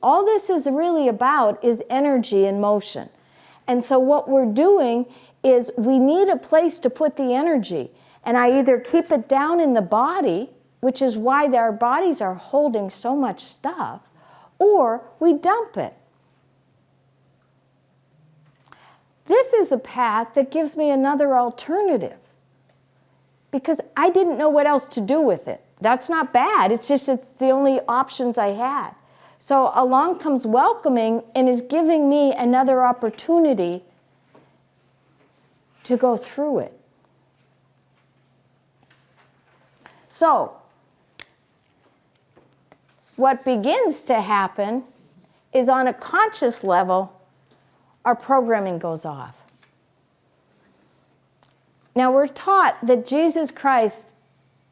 All this is really about is energy in motion. And so what we're doing is we need a place to put the energy. And I either keep it down in the body, which is why our bodies are holding so much stuff, or we dump it. This is a path that gives me another alternative, because I didn't know what else to do with it. That's not bad. It's just it's the only options I had. So along comes welcoming and is giving me another opportunity to go through it. So what begins to happen is, on a conscious level, our programming goes off. Now we're taught that Jesus Christ,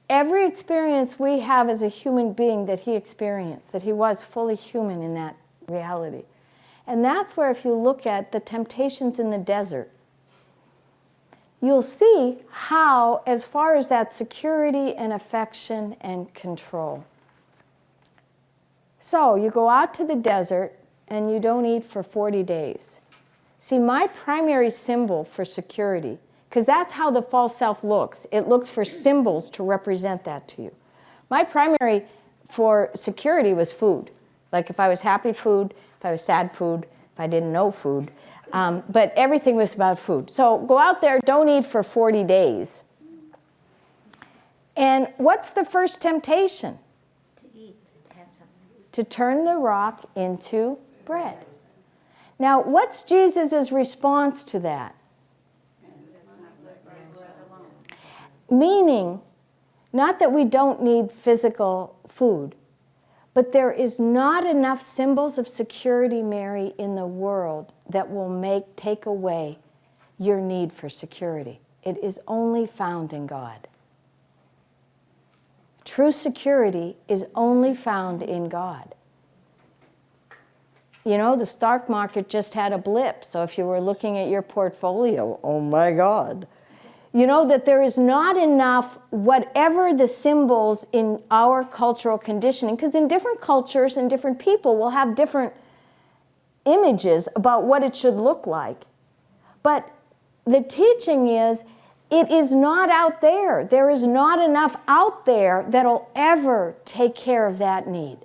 every experience we have as a human being that he experienced, that he was fully human in that reality. And that's where, if you look at the temptations in the desert, you'll see how, as far as that security and affection and control. So you go out to the desert and you don't eat for 40 days. See, my primary symbol for security, because that's how the false self looks. It looks for symbols to represent that to you. My primary for security was food. Like if I was happy, food. If I was sad, food. If I didn't know, food. But everything was about food. So go out there, don't eat for 40 days. And what's the first temptation? To eat. Have something. To turn the rock into bread. Now, what's Jesus' response to that? Meaning, not that we don't need physical food, but there is not enough symbols of security, Mary, in the world that will take away your need for security. It is only found in God. True security is only found in God. You know, the stock market just had a blip, so if you were looking at your portfolio, oh my God. You know that there is not enough, whatever the symbols in our cultural conditioning, because in different cultures and different people will have different images about what it should look like. But the teaching is, it is not out there. There is not enough out there that'll ever take care of that need.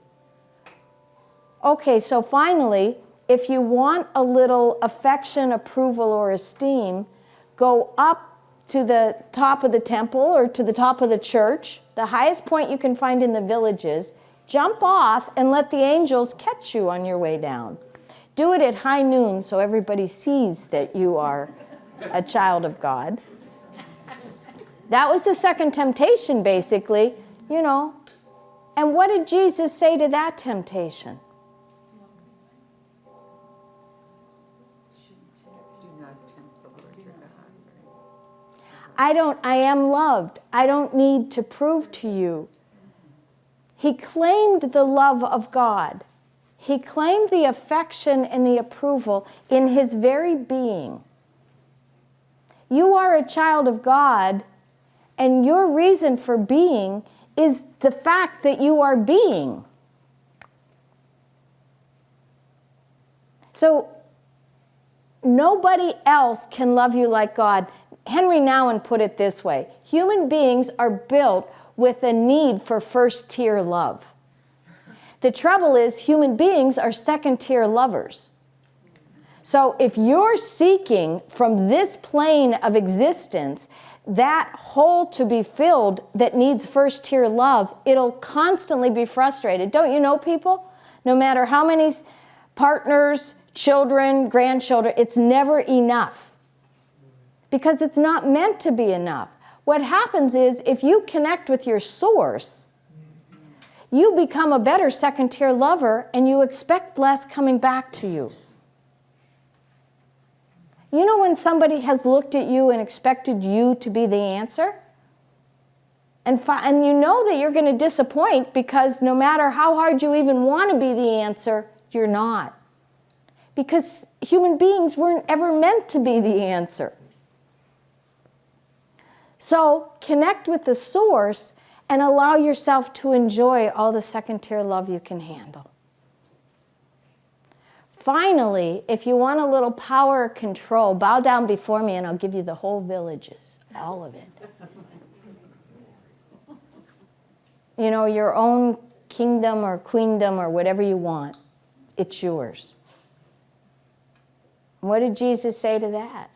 Okay, so finally, if you want a little affection, approval, or esteem, go up to the top of the temple or to the top of the church, the highest point you can find in the villages, jump off and let the angels catch you on your way down. Do it at high noon so everybody sees that you are a child of God. That was the second temptation, basically, you know. And what did Jesus say to that temptation? I am loved. I don't need to prove to you. He claimed the love of God. He claimed the affection and the approval in his very being. You are a child of God, and your reason for being is the fact that you are being. So nobody else can love you like God. Henry Nouwen put it this way: human beings are built with a need for first-tier love. The trouble is, human beings are second-tier lovers. So if you're seeking from this plane of existence that hole to be filled that needs first-tier love, it'll constantly be frustrated. Don't you know people? No matter how many partners, children, grandchildren, it's never enough. Because it's not meant to be enough. What happens is, if you connect with your source, you become a better second-tier lover and you expect less coming back to you. You know when somebody has looked at you and expected you to be the answer? And you know that you're going to disappoint, because no matter how hard you even want to be the answer, you're not. Because human beings weren't ever meant to be the answer. So connect with the source and allow yourself to enjoy all the second-tier love you can handle. Finally, if you want a little power or control, bow down before me and I'll give you the whole villages, all of it. You know, your own kingdom or queendom or whatever you want, it's yours. What did Jesus say to that?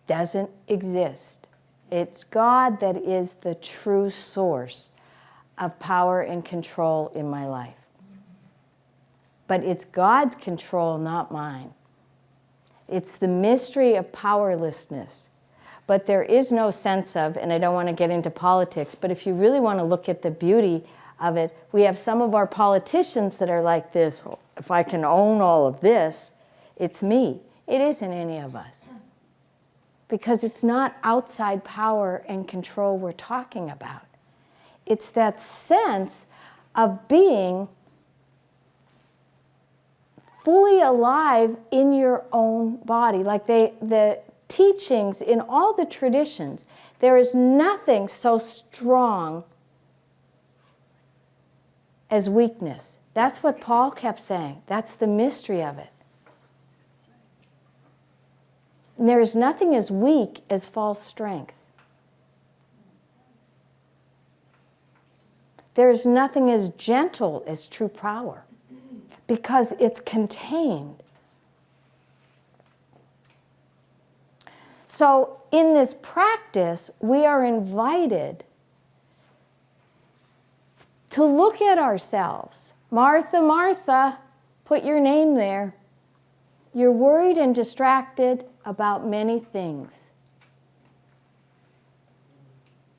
Doesn't exist. It's God that is the true source of power and control in my life. But it's God's control, not mine. It's the mystery of powerlessness. But there is no sense of, and I don't want to get into politics, but if you really want to look at the beauty of it, we have some of our politicians that are like this. If I can own all of this, it's me. It isn't any of us. Because it's not outside power and control we're talking about. It's that sense of being fully alive in your own body. Like the teachings in all the traditions, there is nothing so strong as weakness. That's what Paul kept saying. That's the mystery of it. And there is nothing as weak as false strength. There is nothing as gentle as true power, because it's contained. So in this practice, we are invited to look at ourselves. Martha, Martha, put your name there. You're worried and distracted about many things.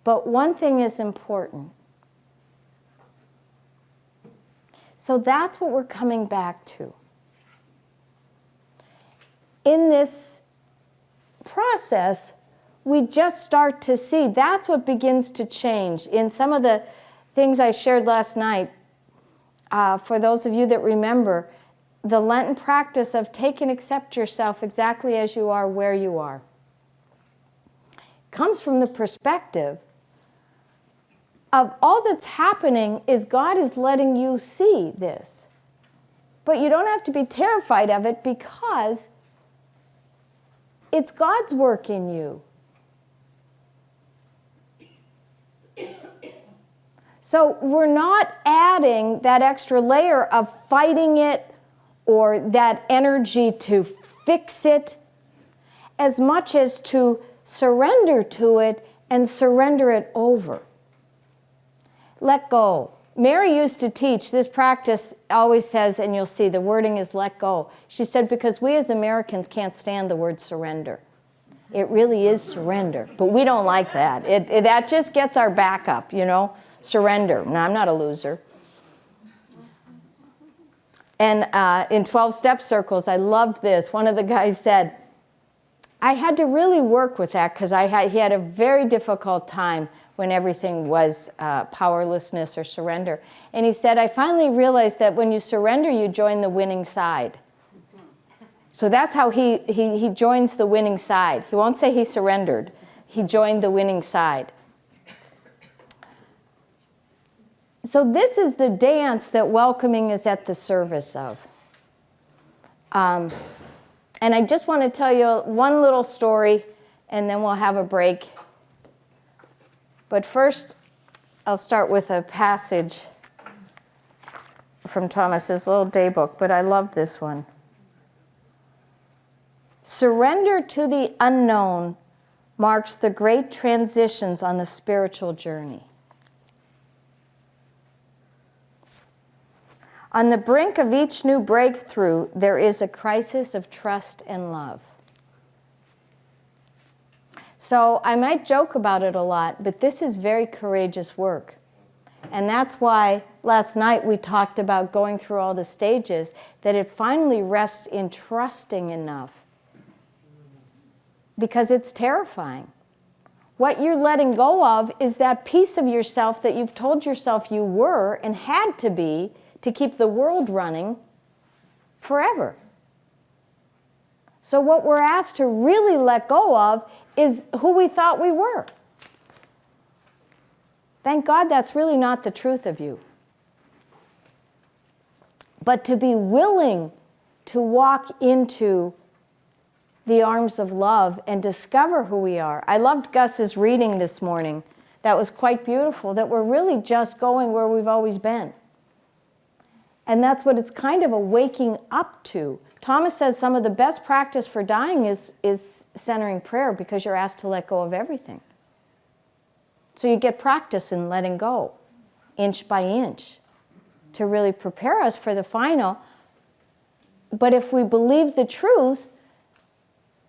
But one thing is important. So that's what we're coming back to. In this process, we just start to see that's what begins to change. In some of the things I shared last night, for those of you that remember, the Lenten practice of take and accept yourself exactly as you are, where you are, comes from the perspective of all that's happening is God is letting you see this. But you don't have to be terrified of it because it's God's work in you. So we're not adding that extra layer of fighting it or that energy to fix it as much as to surrender to it and surrender it over. Let go. Mary used to teach, this practice always says, and you'll see the wording is let go. She said, because we as Americans can't stand the word surrender. It really is surrender, but we don't like that. That just gets our back up, you know, surrender. No, I'm not a loser. And in 12-step circles, I loved this. One of the guys said, I had to really work with that because he had a very difficult time when everything was powerlessness or surrender. And he said, I finally realized that when you surrender, you join the winning side. So that's how he joins the winning side. He won't say he surrendered. He joined the winning side. So this is the dance that welcoming is at the service of. And I just want to tell you one little story, and then we'll have a break. But first, I'll start with a passage from Thomas's little daybook, but I love this one. Surrender to the unknown marks the great transitions on the spiritual journey. On the brink of each new breakthrough, there is a crisis of trust and love. So I might joke about it a lot, but this is very courageous work. And that's why last night we talked about going through all the stages, that it finally rests in trusting enough. Because it's terrifying. What you're letting go of is that piece of yourself that you've told yourself you were and had to be to keep the world running forever. So what we're asked to really let go of is who we thought we were. Thank God that's really not the truth of you. but to be willing to walk into the arms of love and discover who we are. I loved Gus's reading this morning. That was quite beautiful, that we're really just going where we've always been. And that's what it's kind of a waking up to. Thomas says some of the best practice for dying is centering prayer, because you're asked to let go of everything. So you get practice in letting go, inch by inch, to really prepare us for the final. But if we believe the truth,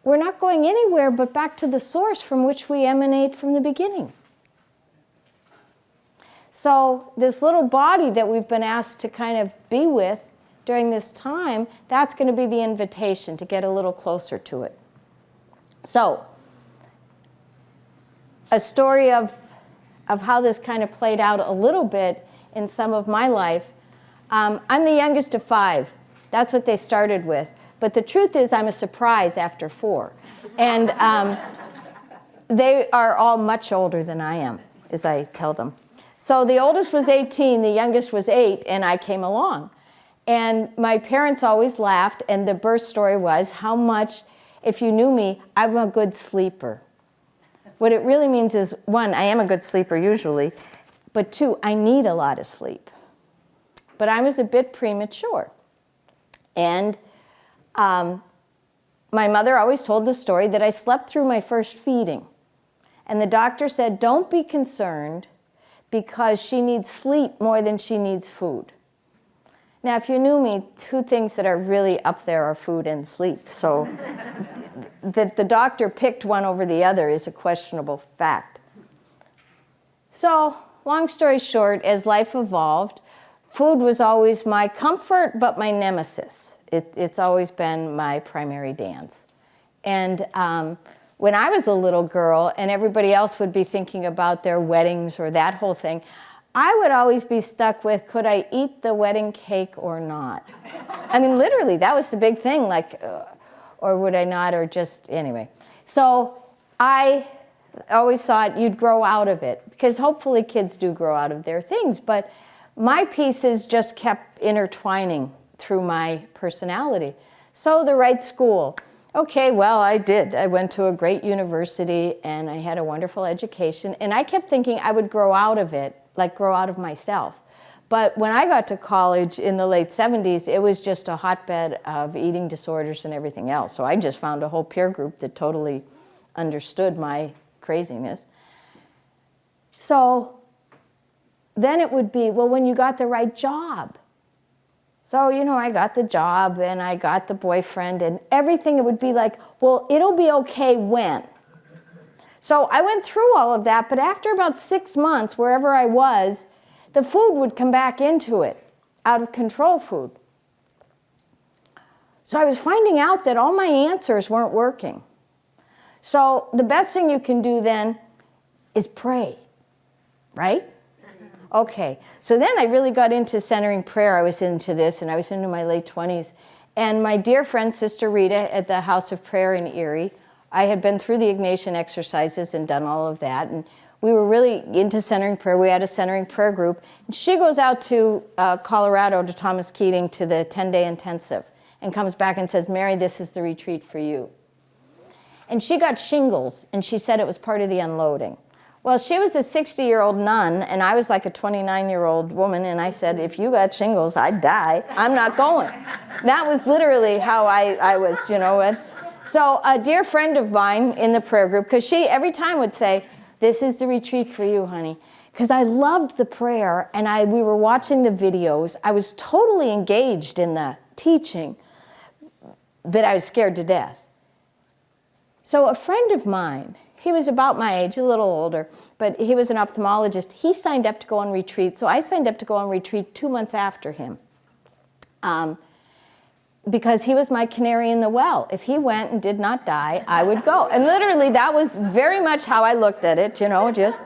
we're not going anywhere but back to the source from which we emanate from the beginning. So this little body that we've been asked to kind of be with during this time, that's going to be the invitation to get a little closer to it. So, a story of how this kind of played out a little bit in some of my life. I'm the youngest of 5. That's what they started with. But the truth is I'm a surprise after 4. And they are all much older than I am, as I tell them. So the oldest was 18, the youngest was 8, and I came along. And my parents always laughed, and the birth story was how much, if you knew me, I'm a good sleeper. What it really means is, 1, I am a good sleeper usually, but 2, I need a lot of sleep. But I was a bit premature. And my mother always told the story that I slept through my first feeding. And the doctor said, don't be concerned, because she needs sleep more than she needs food. Now, if you knew me, 2 things that are really up there are food and sleep. So that the doctor picked one over the other is a questionable fact. So, long story short, as life evolved, food was always my comfort, but my nemesis. It's always been my primary dance. And when I was a little girl and everybody else would be thinking about their weddings or that whole thing, I would always be stuck with, could I eat the wedding cake or not? I mean, literally, that was the big thing, like, or would I not, or just, anyway. So I always thought you'd grow out of it, because hopefully kids do grow out of their things, but my pieces just kept intertwining through my personality. So the right school. Okay, well, I did. I went to a great university, and I had a wonderful education, and I kept thinking I would grow out of it, like grow out of myself. But when I got to college in the late 70s, it was just a hotbed of eating disorders and everything else. So I just found a whole peer group that totally understood my craziness. So then it would be, well, when you got the right job. So, I got the job and I got the boyfriend and everything, it would be like, well, it'll be okay when. So I went through all of that, but after about 6 months, wherever I was, the food would come back into it, out of control food. So I was finding out that all my answers weren't working. So the best thing you can do then is pray, right? Okay, so then I really got into centering prayer. I was into this, and I was into my late 20s. And my dear friend, Sister Rita, at the House of Prayer in Erie, I had been through the Ignatian exercises and done all of that, and we were really into centering prayer. We had a centering prayer group. And she goes out to Colorado to Thomas Keating to the 10-day intensive and comes back and says, Mary, this is the retreat for you. And she got shingles, and she said it was part of the unloading. Well, she was a 60-year-old nun, and I was like a 29-year-old woman, and I said, if you got shingles, I'd die. I'm not going. That was literally how I was, So a dear friend of mine in the prayer group, because she every time would say, this is the retreat for you, honey. Because I loved the prayer, and we were watching the videos. I was totally engaged in the teaching, but I was scared to death. So a friend of mine, he was about my age, a little older, but he was an ophthalmologist. He signed up to go on retreat, so I signed up to go on retreat 2 months after him. Because he was my canary in the well. If he went and did not die, I would go. And literally, that was very much how I looked at it, just.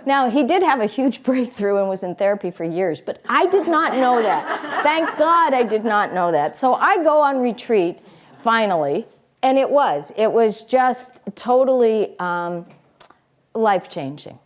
Now, he did have a huge breakthrough and was in therapy for years, but I did not know that. Thank God I did not know that. So I go on retreat, finally, and it was just totally life-changing.